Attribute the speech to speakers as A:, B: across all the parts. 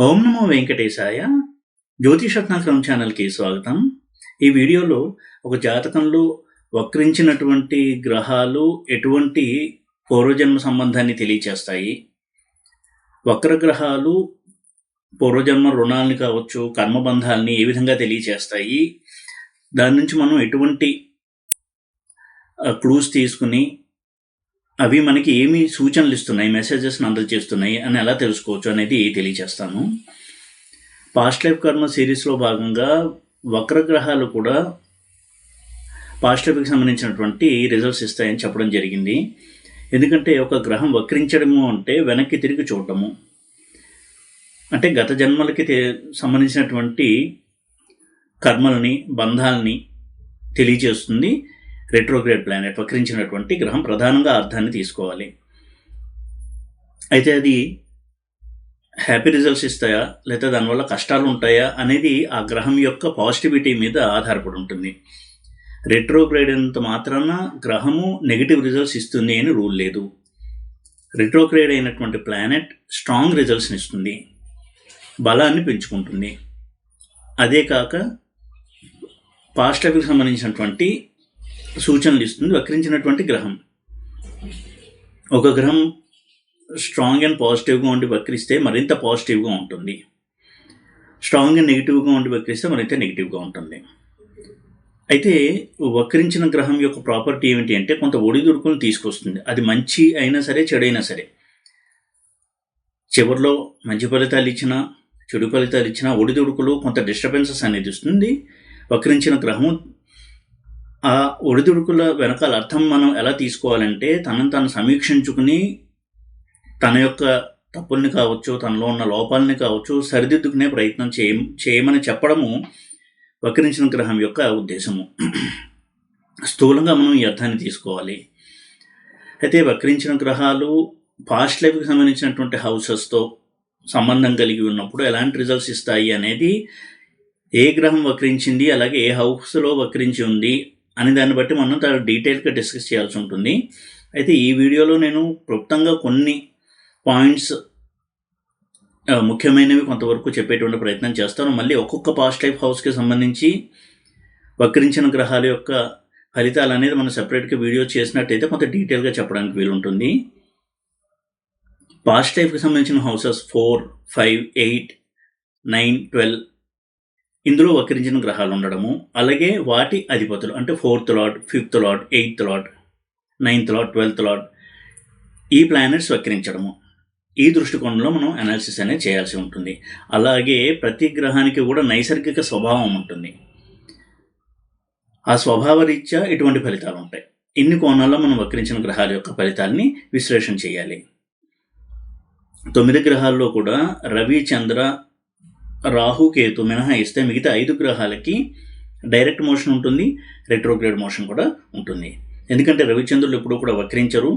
A: ఓం నమో వెంకటేశాయ. జ్యోతిషరత్నాకరం ఛానల్కి స్వాగతం. ఈ వీడియోలో ఒక జాతకంలో వక్రించినటువంటి గ్రహాలు ఎటువంటి పూర్వజన్మ సంబంధాన్ని తెలియచేస్తాయి, వక్రగ్రహాలు పూర్వజన్మ రుణాలని కావచ్చు, కర్మబంధాలని ఏ విధంగా తెలియచేస్తాయి, దాని నుంచి మనం ఎటువంటి క్లూస్ తీసుకుని అవి మనకి ఏమి సూచనలు ఇస్తున్నాయి, మెసేజెస్ని అందజేస్తున్నాయి అని ఎలా తెలుసుకోవచ్చు అనేది తెలియజేస్తాను. పాస్ట్ లైఫ్ కర్మ సిరీస్లో భాగంగా వక్రగ్రహాలు కూడా పాస్ట్ లైఫ్కి సంబంధించినటువంటి రిజల్ట్స్ ఇస్తాయని చెప్పడం జరిగింది. ఎందుకంటే ఒక గ్రహం వక్రించడము అంటే వెనక్కి తిరిగి చూడటము, అంటే గత జన్మలకి సంబంధించినటువంటి కర్మలని, బంధాలని తెలియజేస్తుంది. రెట్రోగ్రేడ్ ప్లానెట్ వక్రించినటువంటి గ్రహం ప్రధానంగా అర్థాన్ని తీసుకోవాలి. అయితే అది హ్యాపీ రిజల్ట్స్ ఇస్తాయా లేదా దానివల్ల కష్టాలు ఉంటాయా అనేది ఆ గ్రహం యొక్క పాజిటివిటీ మీద ఆధారపడి ఉంటుంది. రెట్రోగ్రేడ్ అయినంత మాత్రాన గ్రహము నెగిటివ్ రిజల్ట్స్ ఇస్తుంది అని రూల్ లేదు. రెట్రోగ్రేడ్ అయినటువంటి ప్లానెట్ స్ట్రాంగ్ రిజల్ట్స్ని ఇస్తుంది, బలాన్ని పెంచుకుంటుంది. అదే కాక పాస్ట్ లైఫ్కి సంబంధించినటువంటి సూచనలు ఇస్తుంది వక్రించినటువంటి గ్రహం. ఒక గ్రహం స్ట్రాంగ్ అండ్ పాజిటివ్గా ఉండి వక్రిస్తే మరింత పాజిటివ్గా ఉంటుంది, స్ట్రాంగ్ అండ్ నెగిటివ్గా ఉండి వక్రిస్తే మరింత నెగిటివ్గా ఉంటుంది. అయితే వక్రించిన గ్రహం యొక్క ప్రాపర్టీ ఏమిటి అంటే కొంత ఒడిదుడుకుని తీసుకొస్తుంది. అది మంచి అయినా సరే, చెడైనా సరే. చివరిలో మంచి ఫలితాలు ఇచ్చినా, చెడు ఫలితాలు ఇచ్చినా ఒడిదుడుకులు, కొంత డిస్టర్బెన్సెస్ అనేది ఇస్తుంది వక్రించిన గ్రహం. ఆ ఒడిదుడుకుల వెనకాల అర్థం మనం ఎలా తీసుకోవాలంటే, తనను తాను సమీక్షించుకుని తన యొక్క తప్పుల్ని కావచ్చు, తనలో ఉన్న లోపాలని కావచ్చు సరిదిద్దుకునే ప్రయత్నం చేయమని చెప్పడము వక్రించిన గ్రహం యొక్క ఉద్దేశము. స్థూలంగా మనం ఈ అర్థాన్ని తీసుకోవాలి. అయితే వక్రించిన గ్రహాలు పాస్ట్ లైఫ్కి సంబంధించినటువంటి హౌసెస్తో సంబంధం కలిగి ఉన్నప్పుడు ఎలాంటి రిజల్ట్స్ ఇస్తాయి అనేది, ఏ గ్రహం వక్రించింది, అలాగే ఏ హౌస్లో వక్రించి ఉంది అని దాన్ని బట్టి మనం చాలా డీటెయిల్గా డిస్కస్ చేయాల్సి ఉంటుంది. అయితే ఈ వీడియోలో నేను క్లుప్తంగా కొన్ని పాయింట్స్ ముఖ్యమైనవి కొంతవరకు చెప్పేటువంటి ప్రయత్నం చేస్తాను. మళ్ళీ ఒక్కొక్క పాస్ట్ లైఫ్ హౌస్కి సంబంధించి వక్రించిన గ్రహాల యొక్క ఫలితాలు అనేది మనం సెపరేట్గా వీడియో చేసినట్టయితే కొంత డీటెయిల్గా చెప్పడానికి వీలుంటుంది. పాస్ట్ లైఫ్కి సంబంధించిన హౌసెస్ 4, 5, 8, 9, 12 ఇందులో వక్రించిన గ్రహాలు ఉండడము, అలాగే వాటి అధిపతులు అంటే 4th lord, 5th lord, 8th lord, 9th lord, 12th lord, ఈ ప్లానెట్స్ వక్రించడము. ఈ దృష్టికోణంలో మనం అనాలిసిస్ అనేది చేయాల్సి ఉంటుంది. అలాగే ప్రతి గ్రహానికి కూడా నైసర్గిక స్వభావం ఉంటుంది. ఆ స్వభావ రీత్యా ఎటువంటి ఫలితాలు ఉంటాయి, ఇన్ని కోణాల్లో మనం వక్రించిన గ్రహాల యొక్క ఫలితాలని విశ్లేషణ చేయాలి. 9 గ్రహాల్లో కూడా రవి, చంద్ర, రాహు, కేతు మినహాయిస్తే మిగతా 5 గ్రహాలకి డైరెక్ట్ మోషన్ ఉంటుంది, రెట్రోగ్రేడ్ మోషన్ కూడా ఉంటుంది. ఎందుకంటే రవిచంద్రులు ఎప్పుడూ కూడా వక్రించరు,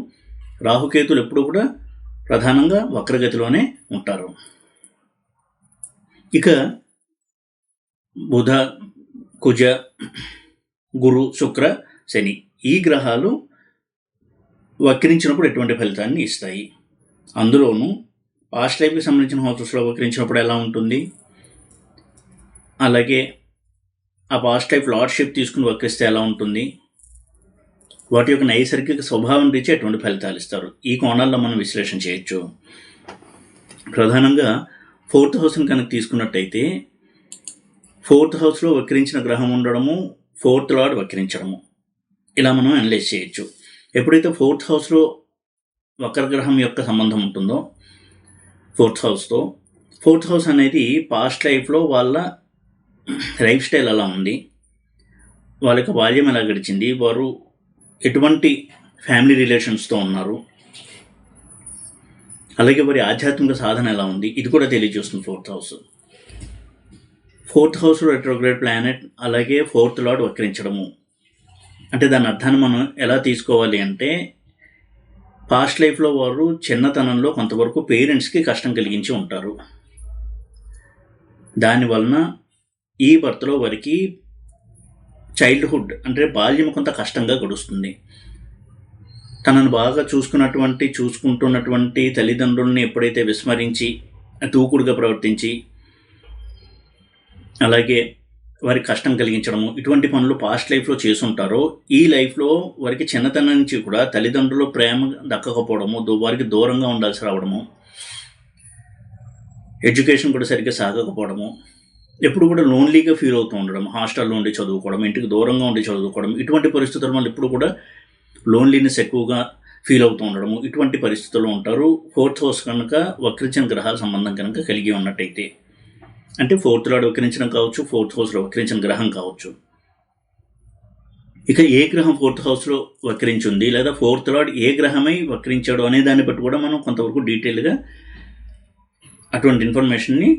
A: రాహుకేతులు ఎప్పుడూ కూడా ప్రధానంగా వక్రగతిలోనే ఉంటారు. ఇక బుధ, కుజ, గురు, శుక్ర, శని ఈ గ్రహాలు వక్రించినప్పుడు ఎటువంటి ఫలితాన్ని ఇస్తాయి, అందులోనూ పాస్ట్ లైఫ్కి సంబంధించిన హౌసెస్లో వక్రించినప్పుడు ఎలా ఉంటుంది, అలాగే ఆ పాస్ట్ లైఫ్ లార్డ్షిప్ తీసుకుని వక్రిస్తే ఎలా ఉంటుంది, వాటి యొక్క నైసర్గిక స్వభావం రీత్యా ఎటువంటి ఫలితాలు ఇస్తారు, ఈ కోణాల్లో మనం విశ్లేషణ చేయొచ్చు. ప్రధానంగా 4th హౌస్ని కనుక తీసుకున్నట్టయితే 4th హౌస్లో వక్రించిన గ్రహం ఉండడము, 4th లార్డ్ వక్రించడము, ఇలా మనం అనలైజ్ చేయొచ్చు. ఎప్పుడైతే 4th హౌస్లో వక్రగ్రహం యొక్క సంబంధం ఉంటుందో 4th హౌస్తో, 4th హౌస్ అనేది పాస్ట్ లైఫ్లో వాళ్ళ లైఫ్ స్టైల్ ఎలా ఉంది, వాళ్ళ యొక్క బాల్యం ఎలా గడిచింది, వారు ఎటువంటి ఫ్యామిలీ రిలేషన్స్తో ఉన్నారు, అలాగే వారి ఆధ్యాత్మిక సాధన ఎలా ఉంది, ఇది కూడా తెలియజేస్తుంది 4th హౌస్. 4th హౌస్లో రెట్రోగ్రేడ్ ప్లానెట్, అలాగే 4th లార్డ్ వక్రించడము అంటే దాని అర్థాన్ని మనం ఎలా తీసుకోవాలి అంటే, పాస్ట్ లైఫ్లో వారు చిన్నతనంలో కొంతవరకు పేరెంట్స్కి కష్టం కలిగించి ఉంటారు. దానివలన ఈ బర్త్లో వారికి చైల్డ్హుడ్ అంటే బాల్యం కొంత కష్టంగా గడుస్తుంది. తనను బాగా చూసుకుంటున్నటువంటి తల్లిదండ్రుల్ని ఎప్పుడైతే విస్మరించి దూకుడుగా ప్రవర్తించి అలాగే వారికి కష్టం కలిగించడము, ఇటువంటి పనులు పాస్ట్ లైఫ్లో చేసుంటారో ఈ లైఫ్లో వారికి చిన్నతనం నుంచి కూడా తల్లిదండ్రులు ప్రేమ దక్కకపోవడము, వారికి దూరంగా ఉండాల్సి రావడము, ఎడ్యుకేషన్ కూడా సరిగ్గా సాగకపోవడము, ఎప్పుడు కూడా లోన్లీగా ఫీల్ అవుతూ ఉండడం, హాస్టల్లో ఉండి చదువుకోవడం, ఇంటికి దూరంగా ఉండి చదువుకోవడం, ఇటువంటి పరిస్థితుల వల్ల ఇప్పుడు కూడా లోన్లీనెస్ ఎక్కువగా ఫీల్ అవుతూ ఉండడము, ఇటువంటి పరిస్థితుల్లో ఉంటారు. 4th హౌస్ కనుక వక్రించిన గ్రహాల సంబంధం కనుక కలిగి ఉన్నట్టయితే, అంటే 4th లార్డ్ వక్రించడం కావచ్చు, 4th హౌస్లో వక్రించిన గ్రహం కావచ్చు. ఇక ఏ గ్రహం 4th హౌస్లో వక్రించింది లేదా 4th లార్డ్ ఏ గ్రహమై వక్రించాడు అనే దాన్ని బట్టి కూడా మనం కొంతవరకు డీటెయిల్గా అటువంటి ఇన్ఫర్మేషన్ని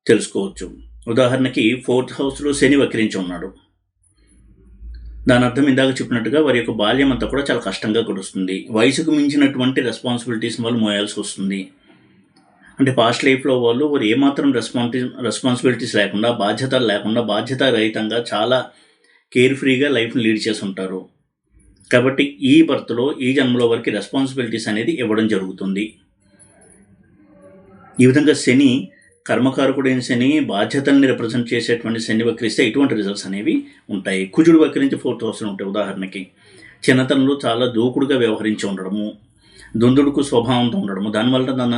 A: తెలుసుకోవచ్చు. ఉదాహరణకి 4th హౌస్లో శని వక్రించి ఉన్నాడు. దాని అర్థం ఇందాక చెప్పినట్టుగా వారి యొక్క బాల్యం అంతా కూడా చాలా కష్టంగా గడుస్తుంది. వయసుకు మించినటువంటి రెస్పాన్సిబిలిటీస్ వాళ్ళు మోయాల్సి వస్తుంది. అంటే పాస్ట్ లైఫ్లో వాళ్ళు ఏమాత్రం రెస్పాన్సిబిలిటీస్ లేకుండా, బాధ్యతలు లేకుండా, బాధ్యతారహితంగా చాలా కేర్ ఫ్రీగా లైఫ్ని లీడ్ చేసి ఉంటారు. కాబట్టి ఈ బర్త్లో, ఈ జన్మలో వారికి రెస్పాన్సిబిలిటీస్ అనేది ఇవ్వడం జరుగుతుంది. ఈ విధంగా శని, కర్మకారకుడైన శని, బాధ్యతల్ని రిప్రజెంట్ చేసేటువంటి శని వక్రిస్తే ఇటువంటి రిజల్ట్స్ అనేవి ఉంటాయి. కుజుడు వక్రించి 4th హౌస్లో ఉంటాయి. ఉదాహరణకి చిన్నతనంలో చాలా దూకుడుగా వ్యవహరించి ఉండడము, దుందుడుకు స్వభావంతో ఉండడము, దానివల్ల తన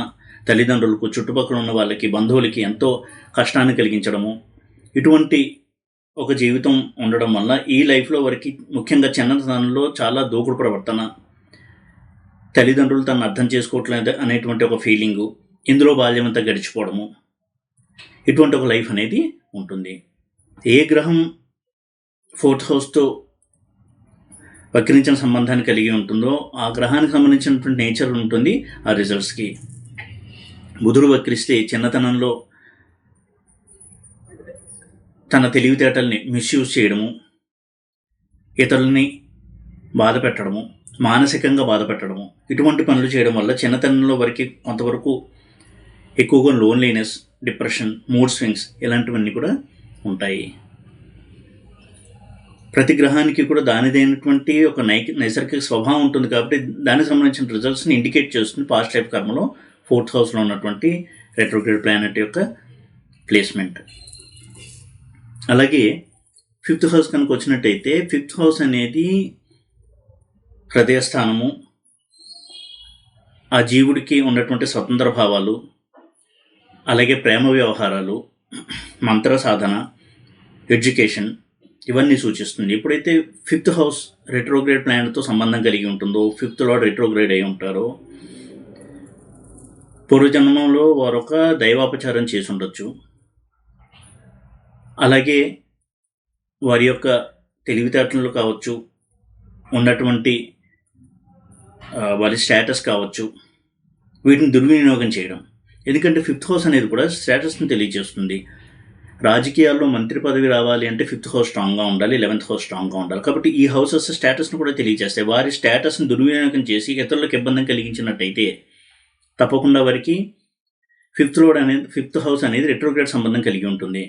A: తల్లిదండ్రులకు, చుట్టుపక్కల ఉన్న వాళ్ళకి, బంధువులకి ఎంతో కష్టాన్ని కలిగించడము, ఇటువంటి ఒక జీవితం ఉండడం వల్ల ఈ లైఫ్లో వారికి ముఖ్యంగా చిన్నతనంలో చాలా దూకుడు ప్రవర్తన, తల్లిదండ్రులు తనను అర్థం చేసుకోవట్లేదు అనేటువంటి ఒక ఫీలింగు, ఇందులో బాల్యం అంతా గడిచిపోవడము, ఇటువంటి ఒక లైఫ్ అనేది ఉంటుంది. ఏ గ్రహం 4th హౌస్తో వక్రించిన సంబంధాన్ని కలిగి ఉంటుందో ఆ గ్రహానికి సంబంధించినటువంటి నేచర్ ఉంటుంది ఆ రిజల్ట్స్కి. బుధుడు వక్రిస్తే చిన్నతనంలో తన తెలివితేటల్ని మిస్యూజ్ చేయడము, ఇతరులని బాధ పెట్టడము, మానసికంగా బాధ పెట్టడము, ఇటువంటి పనులు చేయడం వల్ల చిన్నతనంలో వారికి కొంతవరకు ఎక్కువగా లోన్లీనెస్, డిప్రెషన్, మూడ్ స్వింగ్స్ ఇలాంటివన్నీ కూడా ఉంటాయి. ప్రతి గ్రహానికి కూడా దానిదైనటువంటి ఒక నైసర్గిక స్వభావం ఉంటుంది. కాబట్టి దానికి సంబంధించిన రిజల్ట్స్ని ఇండికేట్ చేస్తుంది పాస్ట్ లైఫ్ కర్మలో 4th హౌస్లో ఉన్నటువంటి రెట్రోగ్రేడ్ ప్లానెట్ యొక్క ప్లేస్మెంట్. అలాగే 5th హౌస్ కనుక వచ్చినట్టయితే 5th హౌస్ అనేది హృదయస్థానము, ఆ జీవుడికి ఉన్నటువంటి స్వతంత్ర భావాలు, అలాగే ప్రేమ వ్యవహారాలు, మంత్ర సాధన, ఎడ్యుకేషన్ ఇవన్నీ సూచిస్తుంది. ఎప్పుడైతే 5th హౌస్ రెట్రోగ్రేడ్ ప్లానెట్తో సంబంధం కలిగి ఉంటుందో, 5th లార్డ్ రెట్రోగ్రేడ్ అయి ఉంటారో, పూర్వజన్మంలో వారు ఒక దైవాపచారం చేసి ఉండొచ్చు. అలాగే వారి యొక్క తెలివితేటలు కావచ్చు, ఉన్నటువంటి వారి స్టేటస్ కావచ్చు, వీటిని దుర్వినియోగం చేయడం. ఎందుకంటే 5th హౌస్ అనేది కూడా స్టేటస్ని తెలియజేస్తుంది. రాజకీయాల్లో మంత్రి పదవి రావాలి అంటే 5th హౌస్ స్ట్రాంగ్గా ఉండాలి, 11th హౌస్ స్ట్రాంగ్గా ఉండాలి. కాబట్టి ఈ హౌసెస్ స్టేటస్ను కూడా తెలియజేస్తాయి. వారి స్టేటస్ని దుర్వినియోగం చేసి ఇతరులకు ఇబ్బంది కలిగించినట్టయితే తప్పకుండా వారికి 5th హౌస్ అనేది రెట్రోగ్రేడ్ సంబంధం కలిగి ఉంటుంది.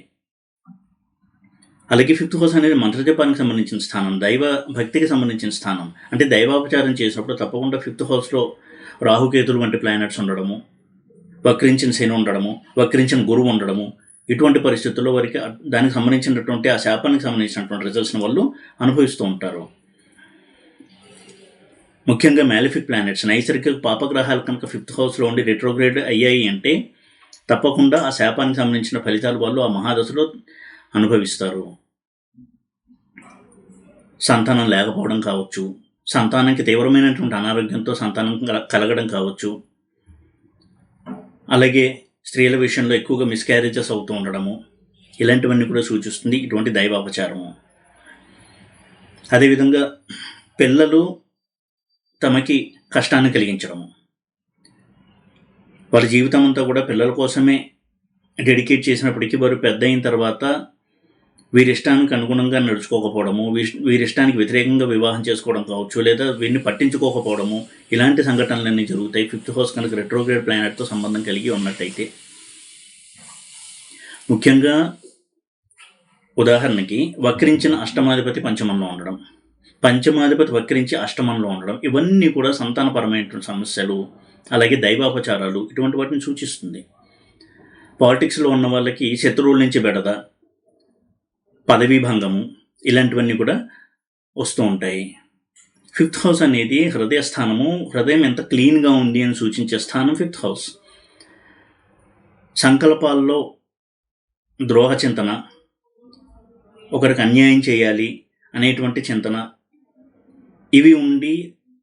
A: అలాగే 5th హౌస్ అనేది మంత్రజపానికి సంబంధించిన స్థానం, దైవ భక్తికి సంబంధించిన స్థానం. అంటే దైవాపచారం చేసినప్పుడు తప్పకుండా 5th హౌస్లో రాహుకేతులు వంటి ప్లానెట్స్ ఉండడము, వక్రించిన శని ఉండడము, వక్రించిన గురువు ఉండడము, ఇటువంటి పరిస్థితుల్లో వారికి దానికి సంబంధించినటువంటి ఆ శాపానికి సంబంధించినటువంటి రిజల్ట్స్ని వాళ్ళు అనుభవిస్తూ ఉంటారు. ముఖ్యంగా మ్యాలిఫిక్ ప్లానెట్స్, నైసర్గిక పాపగ్రహాలు కనుక 5th హౌస్లో ఉండి రెట్రోగ్రేడ్ అయ్యాయి అంటే తప్పకుండా ఆ శాపానికి సంబంధించిన ఫలితాలు వాళ్ళు ఆ మహాదశలో అనుభవిస్తారు. సంతానం లేకపోవడం కావచ్చు, సంతానానికి తీవ్రమైనటువంటి అనారోగ్యంతో సంతానం కలగడం కావచ్చు, అలాగే స్త్రీల విషయంలో ఎక్కువగా మిస్క్యారేజెస్ అవుతూ ఉండడము, ఇలాంటివన్నీ కూడా సూచిస్తుంది ఇటువంటి దైవాపచారము. అదేవిధంగా పిల్లలు తమకి కష్టాన్ని కలిగించడము, వాళ్ళ జీవితం అంతా కూడా పిల్లల కోసమే డెడికేట్ చేసినప్పటికీ వారు పెద్ద అయిన తర్వాత వీరి ఇష్టానికి అనుగుణంగా నడుచుకోకపోవడము, వీరి ఇష్టానికి వ్యతిరేకంగా వివాహం చేసుకోవడం కావచ్చు, లేదా వీరిని పట్టించుకోకపోవడము, ఇలాంటి సంఘటనలన్నీ జరుగుతాయి 5th హౌస్ కనుక రెట్రోగ్రేడ్ ప్లానెట్తో సంబంధం కలిగి ఉన్నట్టయితే. ముఖ్యంగా ఉదాహరణకి వక్రించిన అష్టమాధిపతి పంచమంలో ఉండడం, పంచమాధిపతి వక్రించి అష్టమంలో ఉండడం, ఇవన్నీ కూడా సంతానపరమైనటువంటి సమస్యలు, అలాగే దైవాపచారాలు, ఇటువంటి వాటిని సూచిస్తుంది. పాలిటిక్స్లో ఉన్న వాళ్ళకి శత్రువుల నుంచి బెడద, పదవీ భంగము, ఇలాంటివన్నీ కూడా వస్తూ ఉంటాయి. 5th హౌస్ అనేది హృదయ స్థానము. హృదయం ఎంత క్లీన్గా ఉంది అని సూచించే స్థానం 5th హౌస్. సంకల్పాల్లో ద్రోహ చింతన, ఒకరికి అన్యాయం చేయాలి అనేటువంటి చింతన, ఇవి ఉండి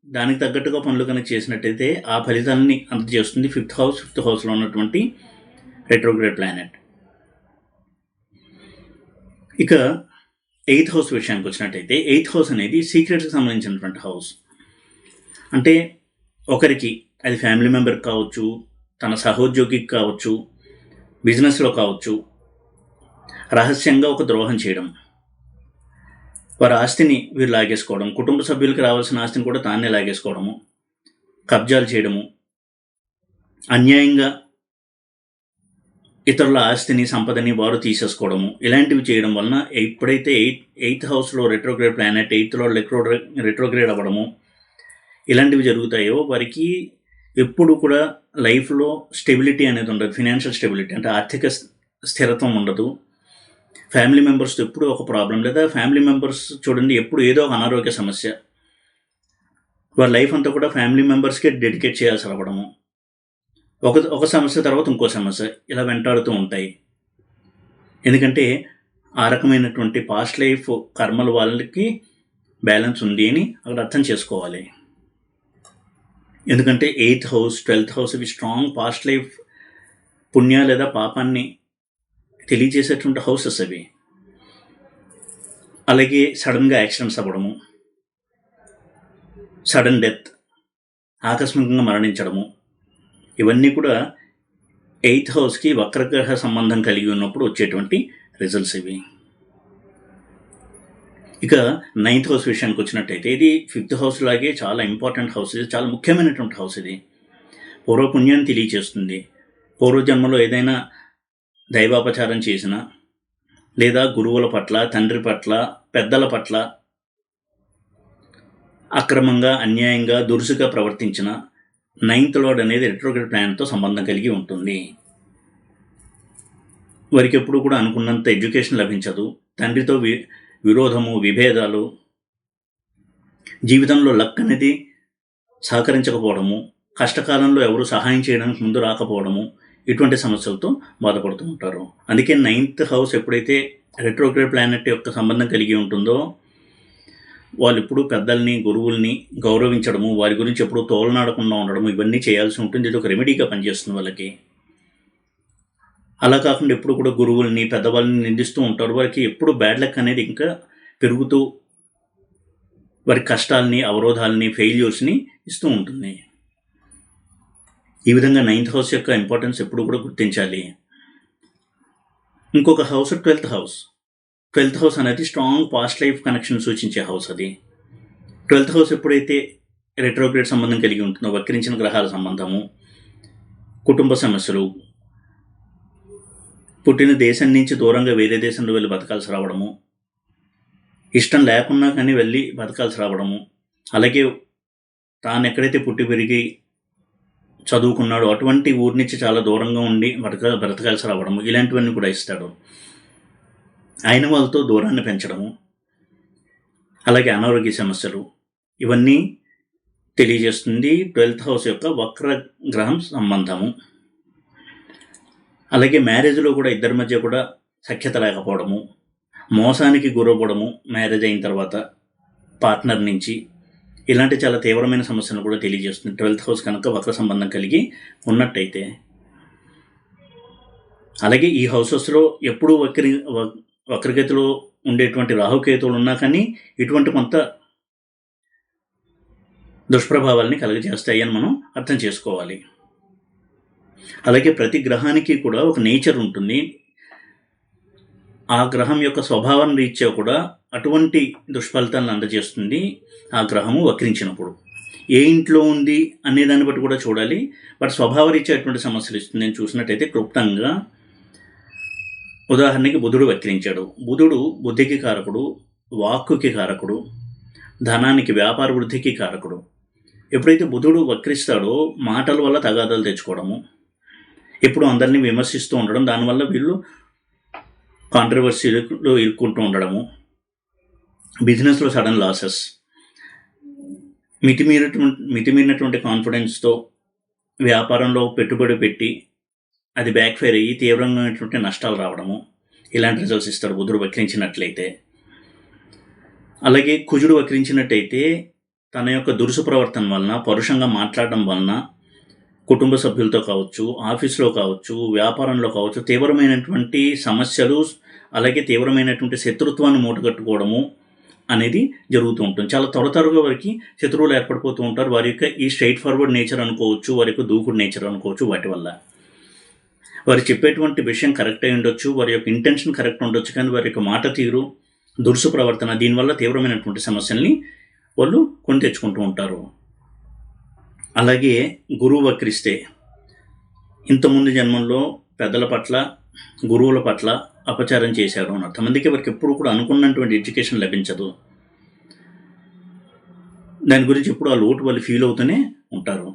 A: దానికి తగ్గట్టుగా పనులు కనుక చేసినట్టయితే ఆ ఫలితాన్ని అందజేస్తుంది 5th హౌస్. 5th హౌస్లో ఉన్నటువంటి రెట్రోగ్రేడ్ ప్లానెట్. ఇక 8th హౌస్ విషయానికి వచ్చినట్టయితే 8th హౌస్ అనేది సీక్రెట్స్కి సంబంధించినటువంటి హౌస్. అంటే ఒకరికి, అది ఫ్యామిలీ మెంబర్కి కావచ్చు, తన సహోద్యోగికి కావచ్చు, బిజినెస్లో కావచ్చు, రహస్యంగా ఒక ద్రోహం చేయడం, వారి ఆస్తిని వీరు లాగేసుకోవడం, కుటుంబ సభ్యులకి రావాల్సిన ఆస్తిని కూడా తానే లాగేసుకోవడము, కబ్జాలు చేయడము, అన్యాయంగా ఇతరుల ఆస్తిని, సంపదని వారు తీసేసుకోవడము, ఇలాంటివి చేయడం వలన ఎప్పుడైతే 8th హౌస్లో రెట్రోగ్రేడ్ ప్లానెట్ 8thలో రెట్రోగ్రేడ్ అవ్వడము ఇలాంటివి జరుగుతాయో వారికి ఎప్పుడు కూడా లైఫ్లో స్టెబిలిటీ అనేది ఉండదు. ఫినాన్షియల్ స్టెబిలిటీ అంటే ఆర్థిక స్థిరత్వం ఉండదు. ఫ్యామిలీ మెంబర్స్తో ఎప్పుడు ఒక ప్రాబ్లం, లేదా ఫ్యామిలీ మెంబర్స్ చూడండి ఎప్పుడు ఏదో ఒక అనారోగ్య సమస్య, వారి లైఫ్ అంతా కూడా ఫ్యామిలీ మెంబర్స్కే డెడికేట్ చేయాల్సి రావడము, ఒక సమస్య తర్వాత ఇంకో సమస్య ఇలా వెంటాడుతూ ఉంటాయి. ఎందుకంటే ఆ రకమైనటువంటి పాస్ట్ లైఫ్ కర్మలు వాళ్ళకి బ్యాలెన్స్ ఉంది అని అక్కడ అర్థం చేసుకోవాలి. ఎందుకంటే 8th హౌస్, 12th హౌస్ ఇవి స్ట్రాంగ్ పాస్ట్ లైఫ్ పుణ్య లేదా పాపాన్ని తెలియజేసేటువంటి హౌసెస్ అవి. అలాగే సడన్గా యాక్సిడెంట్స్ అవ్వడము, సడన్ డెత్, ఆకస్మికంగా మరణించడము, ఇవన్నీ కూడా 8th హౌస్కి వక్రగ్రహ సంబంధం కలిగి ఉన్నప్పుడు వచ్చేటువంటి రిజల్ట్స్ ఇవి. ఇక 9th హౌస్ విషయానికి వచ్చినట్టయితే ఇది 5th హౌస్ లాగే చాలా ఇంపార్టెంట్ హౌస్. ఇది చాలా ముఖ్యమైనటువంటి హౌస్. ఇది పూర్వపుణ్యాన్ని తెలియజేస్తుంది. పూర్వజన్మలో ఏదైనా దైవాపచారం చేసిన, లేదా గురువుల పట్ల, తండ్రి పట్ల, పెద్దల పట్ల అక్రమంగా, అన్యాయంగా, దురుసుగా ప్రవర్తించిన 9th లార్డ్ అనేది రెట్రోగ్రేడ్ ప్లానెట్తో సంబంధం కలిగి ఉంటుంది. వారికి ఎప్పుడు కూడా అనుకున్నంత ఎడ్యుకేషన్ లభించదు. తండ్రితో విరోధము, విభేదాలు, జీవితంలో లక్ అనేది సహకరించకపోవడము, కష్టకాలంలో ఎవరు సహాయం చేయడానికి ముందు రాకపోవడము, ఇటువంటి సమస్యలతో బాధపడుతూ ఉంటారు. అందుకే 9th హౌస్ ఎప్పుడైతే రెట్రోగ్రేడ్ ప్లానెట్ యొక్క సంబంధం కలిగి ఉంటుందో వాళ్ళు ఇప్పుడు పెద్దల్ని, గురువుల్ని గౌరవించడము, వారి గురించి ఎప్పుడు తోలనాడకుండా ఉండడము, ఇవన్నీ చేయాల్సి ఉంటుంది. ఇది ఒక రెమెడీగా పనిచేస్తుంది వాళ్ళకి. అలా కాకుండా ఎప్పుడు కూడా గురువుల్ని, పెద్దవాళ్ళని నిందిస్తూ ఉంటారు. వారికి ఎప్పుడు బ్యాడ్ లక్ అనేది ఇంకా పెరుగుతూ వారి కష్టాలని, అవరోధాలని, ఫెయిల్యూర్స్ని ఇస్తూ ఉంటుంది. ఈ విధంగా 9th హౌస్ యొక్క ఇంపార్టెన్స్ ఎప్పుడు కూడా గుర్తించాలి. ఇంకొక house 12th house. 12th house అనేది స్ట్రాంగ్ పాస్ట్ లైఫ్ కనెక్షన్ సూచించే హౌస్. అది 12th హౌస్ ఎప్పుడైతే రెట్రోగ్రేడ్ సంబంధం కలిగి ఉంటుందో, వక్రించిన గ్రహాల సంబంధము, కుటుంబ సమస్యలు, పుట్టిన దేశం నుంచి దూరంగా వేరే దేశంలో వెళ్ళి బతకాల్సి రావడము, ఇష్టం లేకున్నా కానీ వెళ్ళి బతకాల్సి రావడము, అలాగే తాను ఎక్కడైతే పుట్టి పెరిగి చదువుకున్నాడో అటువంటి ఊరి నుంచి చాలా దూరంగా ఉండి బ్రతకాల్సి రావడము, ఇలాంటివన్నీ కూడా ఇస్తాడు. అయిన వాళ్ళతో దూరాన్ని పెంచడము, అలాగే అనారోగ్య సమస్యలు, ఇవన్నీ తెలియజేస్తుంది 12th హౌస్ యొక్క వక్ర గ్రహం సంబంధము. అలాగే మ్యారేజ్లో కూడా ఇద్దరి మధ్య కూడా సఖ్యత లేకపోవడము, మోసానికి గురవ్వడము మ్యారేజ్ అయిన తర్వాత పార్ట్నర్ నుంచి, ఇలాంటి చాలా తీవ్రమైన సమస్యలను కూడా తెలియజేస్తుంది 12th హౌస్ కనుక వక్ర సంబంధం కలిగి ఉన్నట్టయితే. అలాగే ఈ హౌసెస్లో ఎప్పుడూ వక్రగతిలో ఉండేటువంటి రాహుకేతువులు ఉన్నా కానీ ఇటువంటి కొంత దుష్ప్రభావాల్ని కలుగజేస్తాయి అని మనం అర్థం చేసుకోవాలి. అలాగే ప్రతి గ్రహానికి కూడా ఒక నేచర్ ఉంటుంది. ఆ గ్రహం యొక్క స్వభావం రీత్యా కూడా అటువంటి దుష్ఫలితాలను అందజేస్తుంది ఆ గ్రహము వక్రించినప్పుడు. ఏ ఇంట్లో ఉంది అనే దాన్ని బట్టి కూడా చూడాలి. బట్ స్వభావ రీత్యా ఎటువంటి సమస్యలు ఇస్తుంది నేను చూసినట్టయితే క్లుప్తంగా, ఉదాహరణకి బుధుడు వక్రించాడు. బుధుడు బుద్ధికి కారకుడు, వాక్కుకి కారకుడు, ధనానికి, వ్యాపార వృద్ధికి కారకుడు. ఎప్పుడైతే బుధుడు వక్రిస్తాడో మాటల వల్ల తగాదాలు తెచ్చుకోవడము, ఎప్పుడు అందరినీ విమర్శిస్తూ ఉండడం, దానివల్ల వీళ్ళు కాంట్రవర్సీలో ఇరుక్కుంటూ ఉండడము, బిజినెస్లో సడన్ లాసెస్, మితిమీరినటువంటి కాన్ఫిడెన్స్తో వ్యాపారంలో పెట్టుబడి పెట్టి అది బ్యాక్ఫైర్ అయ్యి తీవ్రమైనటువంటి నష్టాలు రావడము, ఇలాంటి రిజల్ట్స్ ఇస్తాడు బుధుడు వక్రించినట్లయితే. అలాగే కుజుడు వక్రించినట్టయితే తన యొక్క దురుసు ప్రవర్తన వలన, పరుషంగా మాట్లాడడం వలన కుటుంబ సభ్యులతో కావచ్చు, ఆఫీస్లో కావచ్చు, వ్యాపారంలో కావచ్చు తీవ్రమైనటువంటి సమస్యలు, అలాగే తీవ్రమైనటువంటి శత్రుత్వాన్ని మూటగట్టుకోవడము అనేది జరుగుతూ ఉంటుంది. చాలా త్వరగా వారికి శత్రువులు ఏర్పడిపోతూ ఉంటారు. వారి యొక్క ఈ స్ట్రైట్ ఫార్వర్డ్ నేచర్ అనుకోవచ్చు, వారి యొక్క దూకుడు నేచర్ అనుకోవచ్చు. వాటి వల్ల వారు చెప్పేటువంటి విషయం కరెక్ట్ అయి ఉండొచ్చు, వారి యొక్క ఇంటెన్షన్ కరెక్ట్ ఉండొచ్చు, కానీ వారి యొక్క మాట తీరు, దురుసు ప్రవర్తన, దీనివల్ల తీవ్రమైనటువంటి సమస్యల్ని వాళ్ళు కొని తెచ్చుకుంటూ ఉంటారు. అలాగే గురువు వక్రిస్తే ఇంతకుముందు జన్మంలో పెద్దల పట్ల, గురువుల పట్ల అపచారం చేశారు అని అర్థం. అందుకే వారికి ఎప్పుడు కూడా అనుకున్నటువంటి ఎడ్యుకేషన్ లభించదు. దాని గురించి ఎప్పుడు ఆ లోటు వాళ్ళు ఫీల్ అవుతూనే ఉంటారు.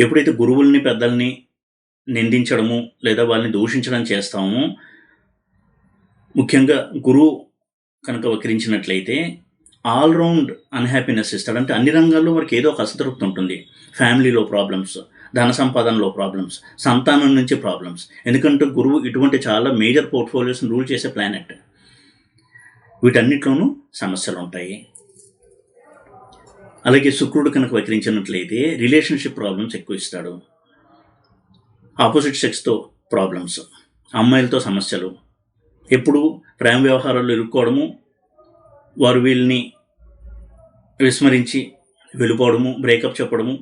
A: ఎప్పుడైతే గురువుల్ని, పెద్దల్ని నిందించడము లేదా వాళ్ళని దూషించడం చేస్తామో, ముఖ్యంగా గురువు కనుక వక్రించినట్లయితే ఆల్రౌండ్ అన్హ్యాపీనెస్ ఇస్తాడు. అంటే అన్ని రంగాల్లో వారికి ఏదో ఒక అసంతృప్తి ఉంటుంది. ఫ్యామిలీలో ప్రాబ్లమ్స్, ధన సంపాదనలో ప్రాబ్లమ్స్, సంతానం నుంచి ప్రాబ్లమ్స్. ఎందుకంటే గురువు ఇటువంటి చాలా మేజర్ పోర్ట్ఫోలియోస్ని రూల్ చేసే ప్లానెట్. వీటన్నిటిలోనూ సమస్యలు ఉంటాయి. అలాగే శుక్రుడు కనుక వక్రించినట్లయితే రిలేషన్షిప్ ప్రాబ్లమ్స్ ఎక్కువ ఇస్తాడు. ఆపోజిట్ సెక్స్తో ప్రాబ్లమ్స్, అమ్మాయిలతో సమస్యలు, ఎప్పుడు ప్రేమ వ్యవహారాల్లో ఇరుక్కోవడము, వారు వీళ్ళని విస్మరించి వెళ్ళిపోవడము, బ్రేకప్ చెప్పడము,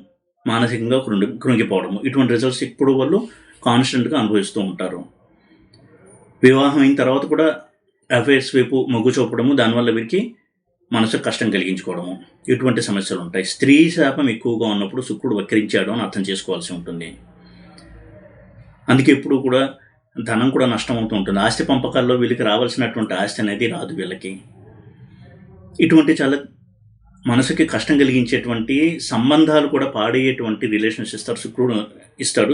A: మానసికంగా కృంగిపోవడము, ఇటువంటి రిజల్ట్స్ ఇప్పుడు వాళ్ళు కాన్స్టెంట్గా అనుభవిస్తూ ఉంటారు. వివాహం అయిన తర్వాత కూడా అఫైర్స్ వైపు మొగ్గు చూపడము, దానివల్ల వీరికి మనసుకు కష్టం కలిగించుకోవడము, ఇటువంటి సమస్యలు ఉంటాయి. స్త్రీ శాపం ఎక్కువగా ఉన్నప్పుడు శుక్రుడు వక్రించాడు అని అర్థం చేసుకోవాల్సి ఉంటుంది. అందుకే ఎప్పుడు కూడా ధనం కూడా నష్టం అవుతూ ఉంటుంది. ఆస్తి పంపకాల్లో వీళ్ళకి రావాల్సినటువంటి ఆస్తి అనేది రాదు వీళ్ళకి. ఇటువంటి చాలా మనసుకి కష్టం కలిగించేటువంటి సంబంధాలు కూడా పాడయ్యేటువంటి రిలేషన్స్ ఇస్తాడు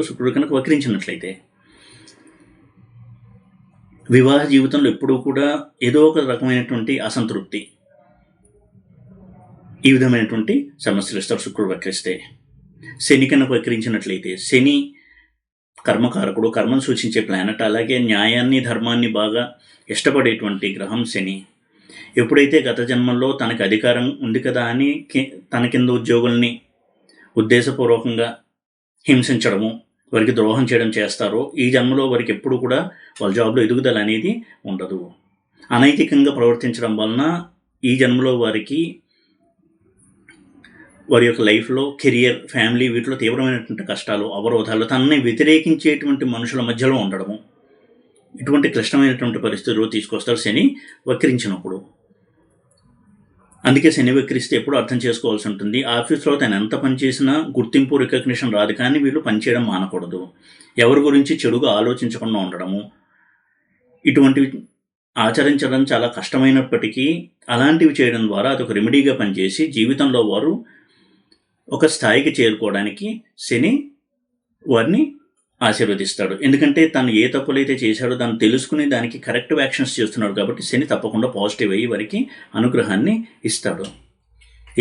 A: శుక్రుడు కనుక వక్రించినట్లయితే. వివాహ జీవితంలో ఎప్పుడూ కూడా ఏదో ఒక రకమైనటువంటి అసంతృప్తి, ఈ విధమైనటువంటి సమస్యలు ఇస్తాడు శుక్రుడు వక్రిస్తే. శని కనుక వక్రించినట్లయితే, శని కర్మకారకుడు, కర్మను సూచించే ప్లానెట్. అలాగే న్యాయాన్ని, ధర్మాన్ని బాగా ఇష్టపడేటువంటి గ్రహం శని. ఎప్పుడైతే గత జన్మల్లో తనకు అధికారం ఉంది కదా అని తన కింద ఉద్యోగుల్ని ఉద్దేశపూర్వకంగా హింసించడము, వారికి ద్రోహం చేయడం చేస్తారో, ఈ జన్మలో వారికి ఎప్పుడు కూడా వాళ్ళ జాబ్లో ఎదుగుదల అనేది ఉండదు. అనైతికంగా ప్రవర్తించడం వలన ఈ జన్మలో వారికి వారి యొక్క లైఫ్లో కెరియర్, ఫ్యామిలీ, వీటిలో తీవ్రమైనటువంటి కష్టాలు, అవరోధాలు, తనని వ్యతిరేకించేటువంటి మనుషుల మధ్యలో ఉండడము, ఇటువంటి క్లిష్టమైనటువంటి పరిస్థితుల్లో తీసుకొస్తాడు శని వక్రించినప్పుడు. అందుకే శని వక్రిస్తే ఎప్పుడు అర్థం చేసుకోవాల్సి ఉంటుంది. ఆఫీస్లో తను ఎంత పనిచేసినా గుర్తింపు, రికగ్నిషన్ రాదు, కానీ వీళ్ళు పనిచేయడం మానకూడదు. ఎవరి గురించి చెడుగా ఆలోచించకుండా ఉండడము, ఇటువంటివి ఆచరించడం చాలా కష్టమైనప్పటికీ అలాంటివి చేయడం ద్వారా అదొక రెమెడీగా పనిచేసి జీవితంలో వారు ఒక స్థాయికి చేరుకోవడానికి శని వారిని ఆశీర్వదిస్తాడు. ఎందుకంటే తను ఏ తప్పులైతే చేశాడో దాన్ని తెలుసుకుని దానికి కరెక్టివ్ యాక్షన్స్ చేస్తున్నాడు కాబట్టి శని తప్పకుండా పాజిటివ్ అయ్యి వారికి అనుగ్రహాన్ని ఇస్తాడు.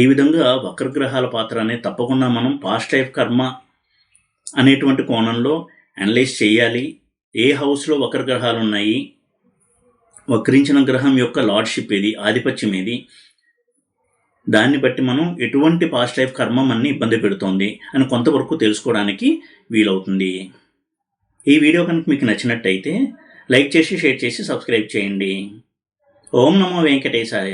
A: ఈ విధంగా వక్రగ్రహాల పాత్ర అనేది తప్పకుండా మనం పాస్ట్ లైఫ్ కర్మ అనేటువంటి కోణంలో అనలైజ్ చేయాలి. ఏ హౌస్లో వక్రగ్రహాలు ఉన్నాయి, వక్రించిన గ్రహం యొక్క లార్డ్షిప్ ఏది, ఆధిపత్యం ఏది, దాన్ని బట్టి మనం ఎటువంటి పాస్ట్ లైఫ్ కర్మ మనని ఇబ్బంది పెడుతోంది అని కొంతవరకు తెలుసుకోవడానికి వీలవుతుంది. ఈ వీడియో కనుక మీకు నచ్చినట్టయితే లైక్ చేసి, షేర్ చేసి, సబ్స్క్రైబ్ చేయండి. ఓం నమో వెంకటేశాయ.